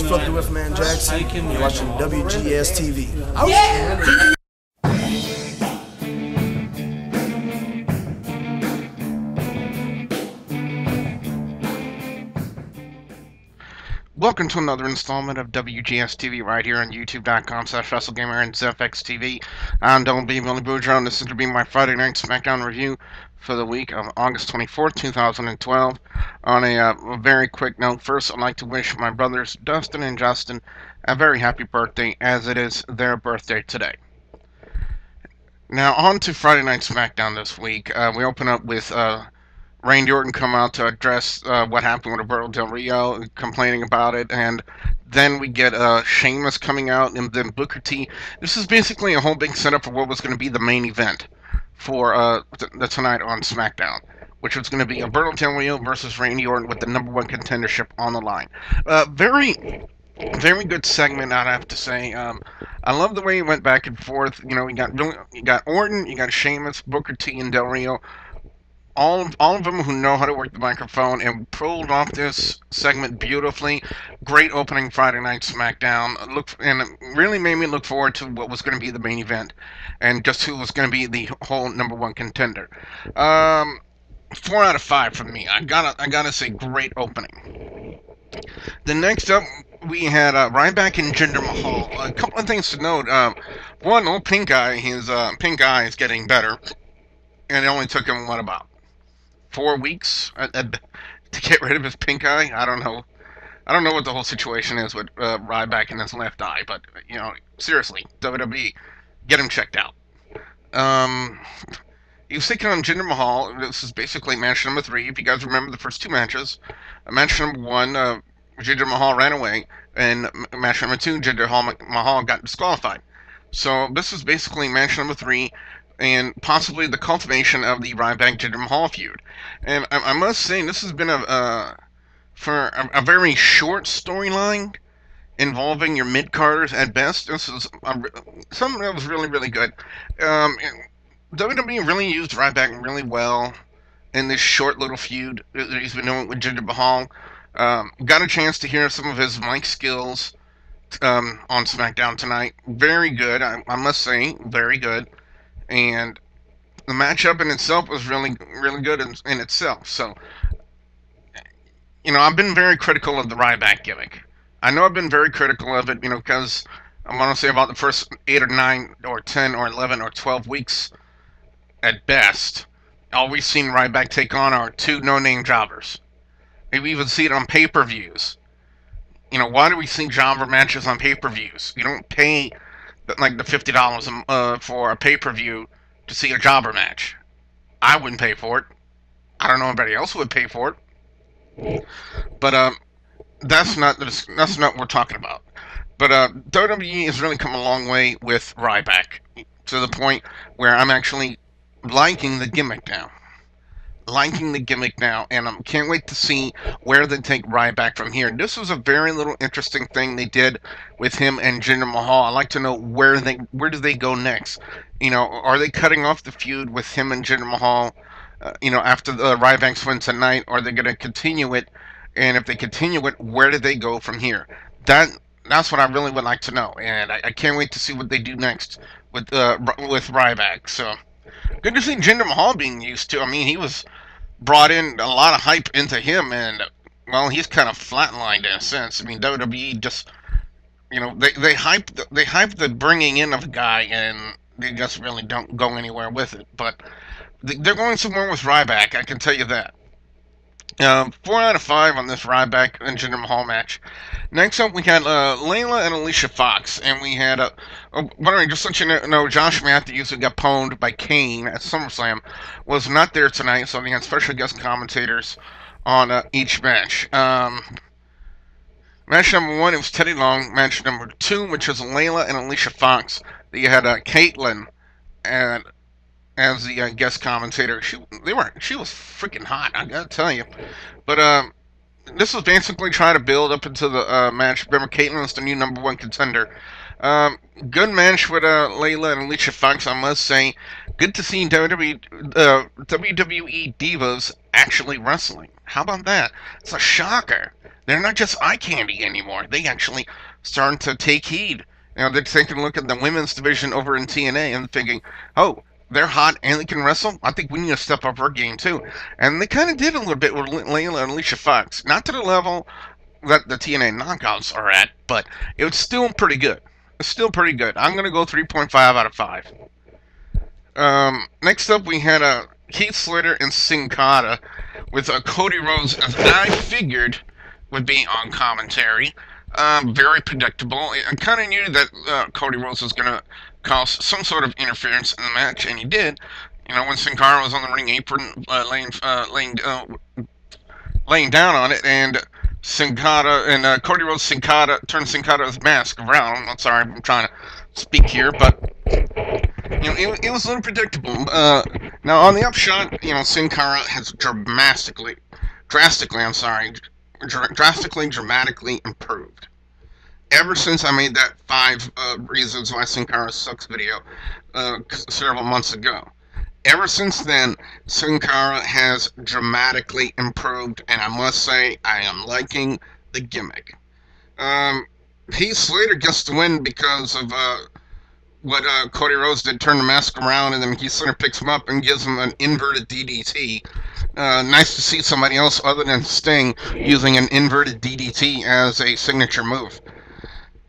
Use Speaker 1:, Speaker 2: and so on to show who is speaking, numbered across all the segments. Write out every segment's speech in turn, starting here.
Speaker 1: fuck the with man Jackson. You're watching WGS-TV.
Speaker 2: Welcome to another installment of WGS-TV right here on YouTube.com/WrestleGamer and ZFX-TV. I'm WB Billy Boudreaux, and this is going to be my Friday Night Smackdown review for the week of August 24th, 2012. On a very quick note, first I'd like to wish my brothers Dustin and Justin a very happy birthday, as it is their birthday today. Now on to Friday Night Smackdown this week. We open up with Randy Orton come out to address what happened with Roberto Del Rio, complaining about it, and then we get Sheamus coming out, and then Booker T. This is basically a whole big setup for what was going to be the main event for the tonight on SmackDown, which was going to be Roberto Del Rio versus Randy Orton with the #1 contendership on the line. Very good segment, I'd have to say. I love the way he went back and forth. You know, you got Orton, you got Sheamus, Booker T, and Del Rio. All of them who know how to work the microphone, and pulled off this segment beautifully. Great opening Friday Night Smackdown. And it really made me look forward to what was going to be the main event, and just who was going to be the whole #1 contender. 4 out of 5 from me. I gotta say, great opening. Then next up, we had Ryback and Jinder Mahal. A couple of things to note. One, old pink eye. His pink eye is getting better, and it only took him about 4 weeks to get rid of his pink eye. I don't know what the whole situation is with Ryback and his left eye, but you know, seriously, WWE, get him checked out. He was taking on Jinder Mahal. This is basically match number 3. If you guys remember the first 2 matches, match number 1, Jinder Mahal ran away, and match number 2, Jinder Mahal got disqualified. So this is basically match number 3, and possibly the cultivation of the Ryback Jinder Mahal feud. And I must say, this has been for a very short storyline involving your mid-carders at best. This is something that was really good. WWE really used Ryback really well in this short little feud that he's been doing with Jinder Mahal. Got a chance to hear some of his mic skills on SmackDown tonight. Very good, I must say, very good. And the matchup in itself was really good in itself. So, you know, I've been very critical of the Ryback gimmick. I know I've been very critical of it, you know, because I want to say about the first 8 or 9 or 10 or 11 or 12 weeks at best, all we've seen Ryback take on are 2 no-name jobbers. We even see it on pay-per-views. You know, why do we see jobber matches on pay-per-views? You don't pay like the $50 for a pay-per-view to see a jobber match. I wouldn't pay for it. I don't know anybody else would pay for it. But that's not what we're talking about. But WWE has really come a long way with Ryback, to the point where I'm actually liking the gimmick now. And I can't wait to see where they take Ryback from here. This was a very little interesting thing they did with him and Jinder Mahal. I'd like to know where do they go next. You know, are they cutting off the feud with him and Jinder Mahal, you know, after the Ryback's win tonight? Or are they going to continue it? And if they continue it, where do they go from here? That's what I really would like to know, and I can't wait to see what they do next with Ryback. So good to see Jinder Mahal being used to. I mean, he was brought in a lot of hype into him, and well, he's kind of flatlined in a sense. I mean, WWE just, you know, they hype the bringing in of a guy, and they just really don't go anywhere with it. But they're going somewhere with Ryback, I can tell you that. 4 out of 5 on this Ryback and Jinder Mahal match. Next up, we had Layla and Alicia Fox, and we had by the way, just to let you know, Josh Matthews, who got pwned by Kane at SummerSlam, was not there tonight, so they had special guest commentators on each match. Match number 1, it was Teddy Long. Match number 2, which was Layla and Alicia Fox. They had Caitlyn and as the guest commentator. She was freaking hot, I gotta tell you. But this was basically trying to build up into the match. Remember, Caitlyn is the new #1 contender. Good match with Layla and Alicia Fox, I must say. Good to see WWE Divas actually wrestling. How about that? It's a shocker. They're not just eye candy anymore. They actually starting to take heed. They're taking a look at the women's division over in TNA and thinking, oh, they're hot and they can wrestle. I think we need to step up our game too. And they kind of did a little bit with Layla and Alicia Fox. Not to the level that the TNA knockouts are at, but it was still pretty good. It's still pretty good. I'm going to go 3.5 out of 5. Next up, we had Heath Slater and Sin Cara with Cody Rhodes, as I figured would be on commentary. Very predictable. I kind of knew that Cody Rhodes was going to cause some sort of interference in the match, and he did. When Sin Cara was on the ring apron, laying down on it, and Sin Cara and Cody Rhodes turned Sin Cara's mask around. I'm sorry, I'm trying to speak here, but it was a little predictable. Now on the upshot, Sin Cara has dramatically improved. Ever since I made that 5 reasons why Sin Cara sucks video several months ago. Ever since then, Sin Cara has dramatically improved, and I must say, I am liking the gimmick. Heath Slater gets the win because of what Cody Rhodes did, turn the mask around, and then Heath Slater picks him up and gives him an inverted DDT. Nice to see somebody else other than Sting using an inverted DDT as a signature move.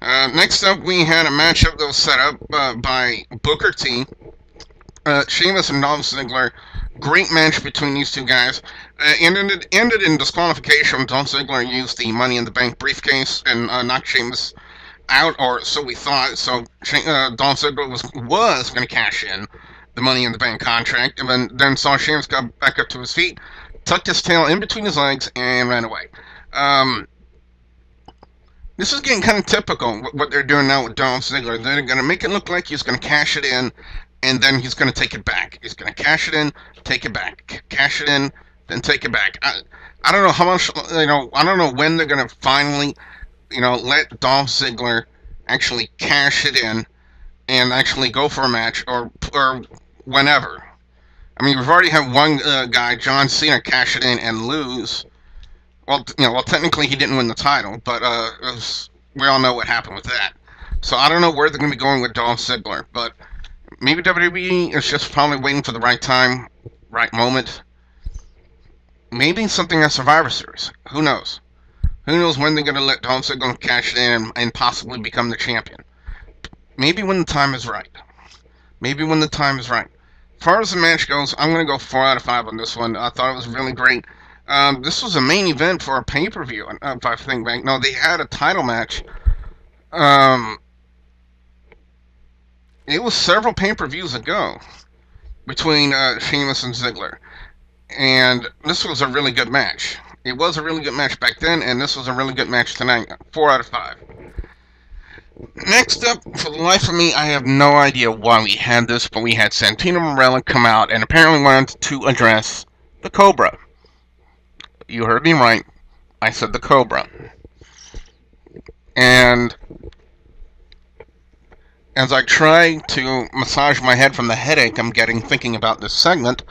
Speaker 2: Next up, we had a matchup that was set up by Booker T, Sheamus and Dolph Ziggler. Great match between these two guys. Ended in disqualification. Dolph Ziggler used the Money in the Bank briefcase and knocked Sheamus out, or so we thought. So Dolph Ziggler was going to cash in the Money in the Bank contract, and then saw Sheamus come back up to his feet, tucked his tail in between his legs, and ran away. This is getting kind of typical, what they're doing now with Dolph Ziggler. They're going to make it look like he's going to cash it in, and then he's going to take it back. He's going to cash it in, take it back. Cash it in, then take it back. I don't know how much, I don't know when they're going to finally, let Dolph Ziggler actually cash it in and actually go for a match, or whenever. I mean, we've already had one guy, John Cena, cash it in and lose. Well, technically he didn't win the title, but we all know what happened with that. So I don't know where they're going to be going with Dolph Ziggler, but maybe WWE is just probably waiting for the right time, right moment. Maybe something at Survivor Series. Who knows? Who knows when they're going to let Dolph Ziggler cash it in and possibly become the champion. Maybe when the time is right. Maybe when the time is right. As far as the match goes, I'm going to go 4 out of 5 on this one. I thought it was really great. This was a main event for a pay-per-view, if I think back. No, they had a title match. It was several pay-per-views ago between Sheamus and Ziggler. And this was a really good match. It was a really good match back then, and this was a really good match tonight. 4 out of 5. Next up, for the life of me, I have no idea why we had this, but we had Santino Marella come out and apparently wanted to address the Cobra. You heard me right. I said the Cobra. And as I try to massage my head from the headache I'm getting thinking about this segment,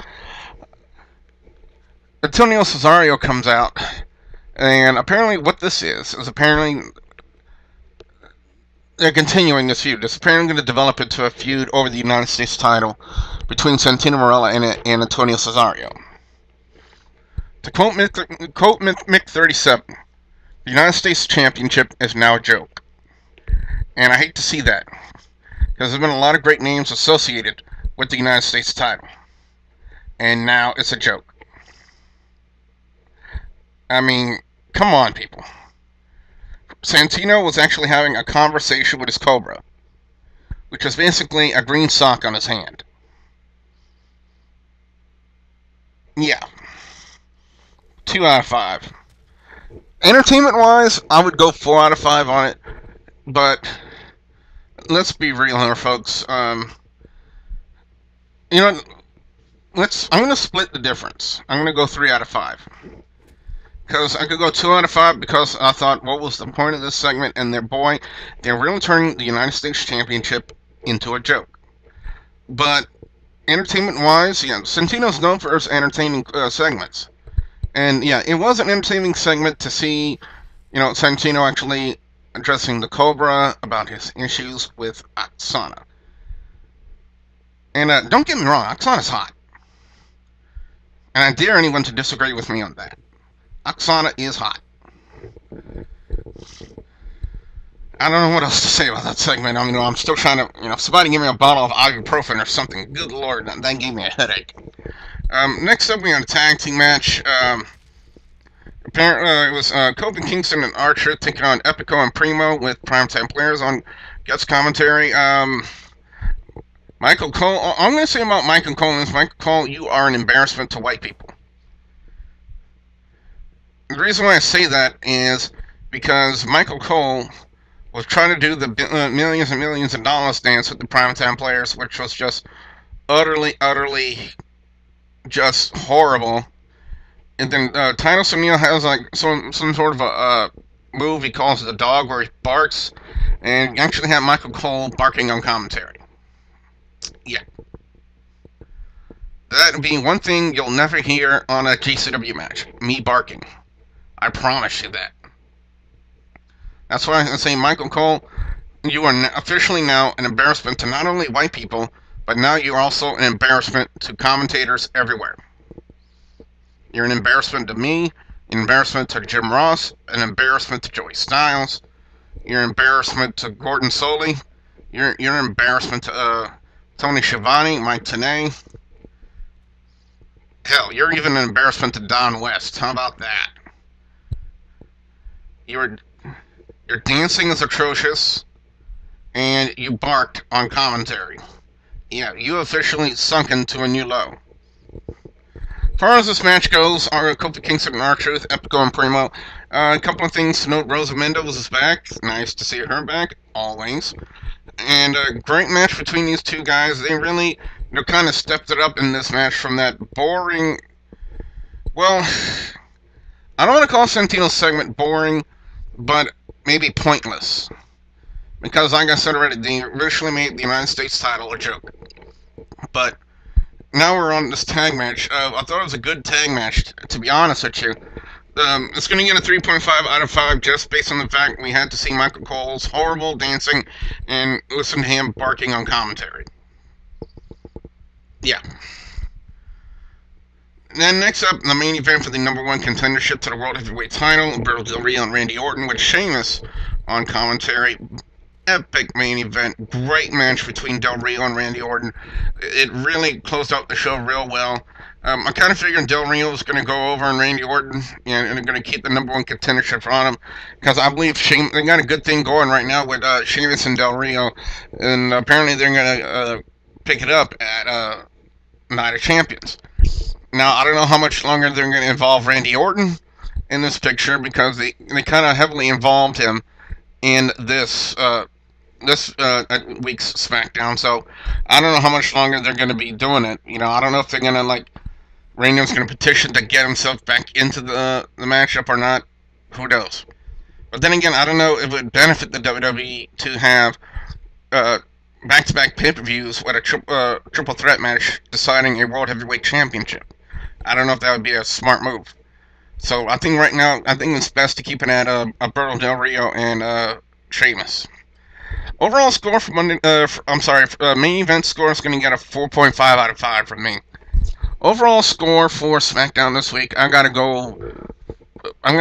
Speaker 2: Antonio Cesaro comes out, and apparently what this is apparently they're continuing this feud. It's apparently going to develop into a feud over the United States title between Santino Marella and Antonio Cesaro. To quote Mick 37, the United States Championship is now a joke. And I hate to see that, because there's been a lot of great names associated with the United States title. And now it's a joke. I mean, come on, people. Santino was actually having a conversation with his Cobra, which is basically a green sock on his hand. Yeah. 2 out of 5. Entertainment-wise, I would go 4 out of 5 on it, but let's be real here, folks. I'm going to split the difference. I'm going to go 3 out of 5. Because I could go 2 out of 5 because I thought, what was the point of this segment? And they're really turning the United States Championship into a joke. But entertainment-wise, Santino's known for his entertaining segments. And yeah, it was an entertaining segment to see, Santino actually addressing the Cobra about his issues with Oksana. And don't get me wrong, Oksana's hot. And I dare anyone to disagree with me on that. Oksana is hot. I don't know what else to say about that segment. I mean, I'm still trying to, if somebody give me a bottle of ibuprofen or something, good lord, that gave me a headache. Next up, we had a tag team match. Apparently, it was Kofi Kingston and Archer taking on Epico and Primo with primetime players on guest commentary. Michael Cole, all I'm going to say about Michael Cole is, Michael Cole, you are an embarrassment to white people. The reason why I say that is because Michael Cole was trying to do the millions and millions of dollars dance with the primetime players, which was just utterly just horrible. And then Titus O'Neil has like some sort of a move he calls the dog, where he barks, and you actually have Michael Cole barking on commentary. Yeah. That would be one thing you'll never hear on a GCW match. Me barking. I promise you that. That's why I say, Michael Cole, you are officially now an embarrassment to not only white people, but now you're also an embarrassment to commentators everywhere. You're an embarrassment to me, an embarrassment to Jim Ross, an embarrassment to Joey Styles. You're an embarrassment to Gordon Soley. You're an embarrassment to Tony Schiavone, Mike Tenay. Hell, you're even an embarrassment to Don West. How about that? Your dancing is atrocious, and you barked on commentary. Yeah, you officially sunk into a new low. As far as this match goes, Kofi Kingston and R-Truth, Epico and Primo. A couple of things to note. Rosa Mendoza is back. Nice to see her back, always. And a great match between these two guys. They really, kind of stepped it up in this match from that boring... Well, I don't want to call Santino's segment boring, but maybe pointless. Because, like I said already, they originally made the United States title a joke. But now we're on this tag match. I thought it was a good tag match, to be honest with you. It's going to get a 3.5 out of 5 just based on the fact we had to see Michael Cole's horrible dancing and listen to him barking on commentary. Yeah. Then next up, the main event for the #1 contendership to the World Heavyweight title, Alberto Del Rio and Randy Orton with Sheamus on commentary. Epic main event. Great match between Del Rio and Randy Orton. It really closed out the show real well. I kind of figured Del Rio was going to go over on Randy Orton, and they're going to keep the #1 contendership on him, because I believe they got a good thing going right now with Sheamus and Del Rio, and apparently they're going to pick it up at Night of Champions. Now, I don't know how much longer they're going to involve Randy Orton in this picture, because they kind of heavily involved him in this week's SmackDown, so I don't know how much longer they're going to be doing it. I don't know if they're going to, Randy's going to petition to get himself back into the matchup or not. Who knows? But then again, I don't know if it would benefit the WWE to have back-to-back pay-per-views with a triple threat match deciding a World Heavyweight Championship. I don't know if that would be a smart move. So I think right now, it's best to keep it at Alberto Del Rio and Sheamus. Overall score for main event score is going to get a 4.5 out of 5 from me. Overall score for SmackDown this week, I'm going to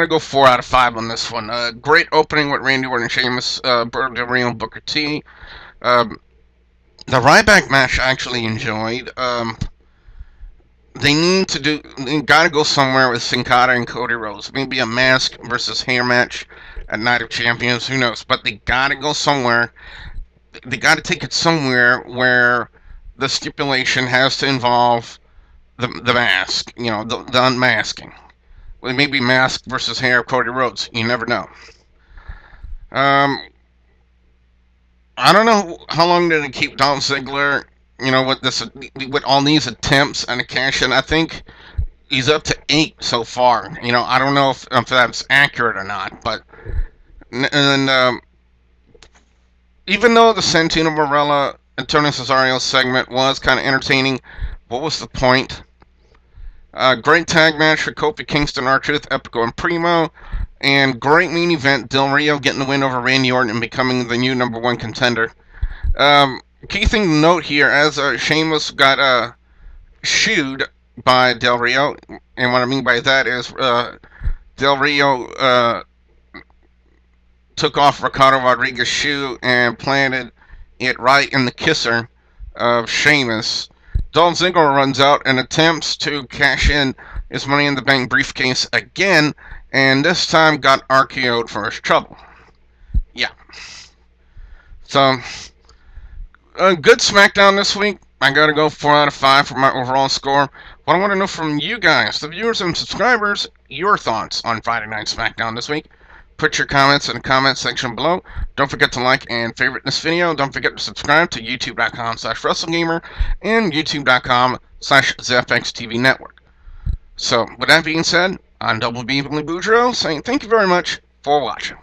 Speaker 2: go 4 out of 5 on this one. Great opening with Randy Orton and Sheamus, Alberto Del Rio and Booker T. The Ryback match I actually enjoyed. They gotta go somewhere with Sin Cara and Cody Rhodes. Maybe a mask versus hair match at Night of Champions, who knows? But they gotta go somewhere. They gotta take it somewhere where the stipulation has to involve the mask, the unmasking. Well, maybe mask versus hair of Cody Rhodes. You never know. I don't know how long did it keep Dolph Ziggler, with all these attempts and a cash-in. I think he's up to 8 so far. I don't know if that's accurate or not, but even though the Santino Marella and Tony Cesaro segment was kind of entertaining, what was the point? Great tag match for Kofi Kingston, R-Truth, Epico, and Primo. And great main event, Del Rio getting the win over Randy Orton and becoming the new #1 contender. Key thing to note here, as Sheamus got shooed by Del Rio, and what I mean by that is Del Rio took off Ricardo Rodriguez's shoe and planted it right in the kisser of Sheamus. Dolph Ziggler runs out and attempts to cash in his Money in the Bank briefcase again, and this time got RKO'd for his trouble. Yeah. So, a good SmackDown this week. I gotta go 4 out of 5 for my overall score. What I want to know from you guys, the viewers and subscribers, your thoughts on Friday Night Smackdown this week. Put your comments in the comment section below. Don't forget to like and favorite this video. Don't forget to subscribe to youtube.com/WrestleGamer and youtube.com/ZFXTV Network. So, with that being said, I'm Double B Boudreaux saying thank you very much for watching.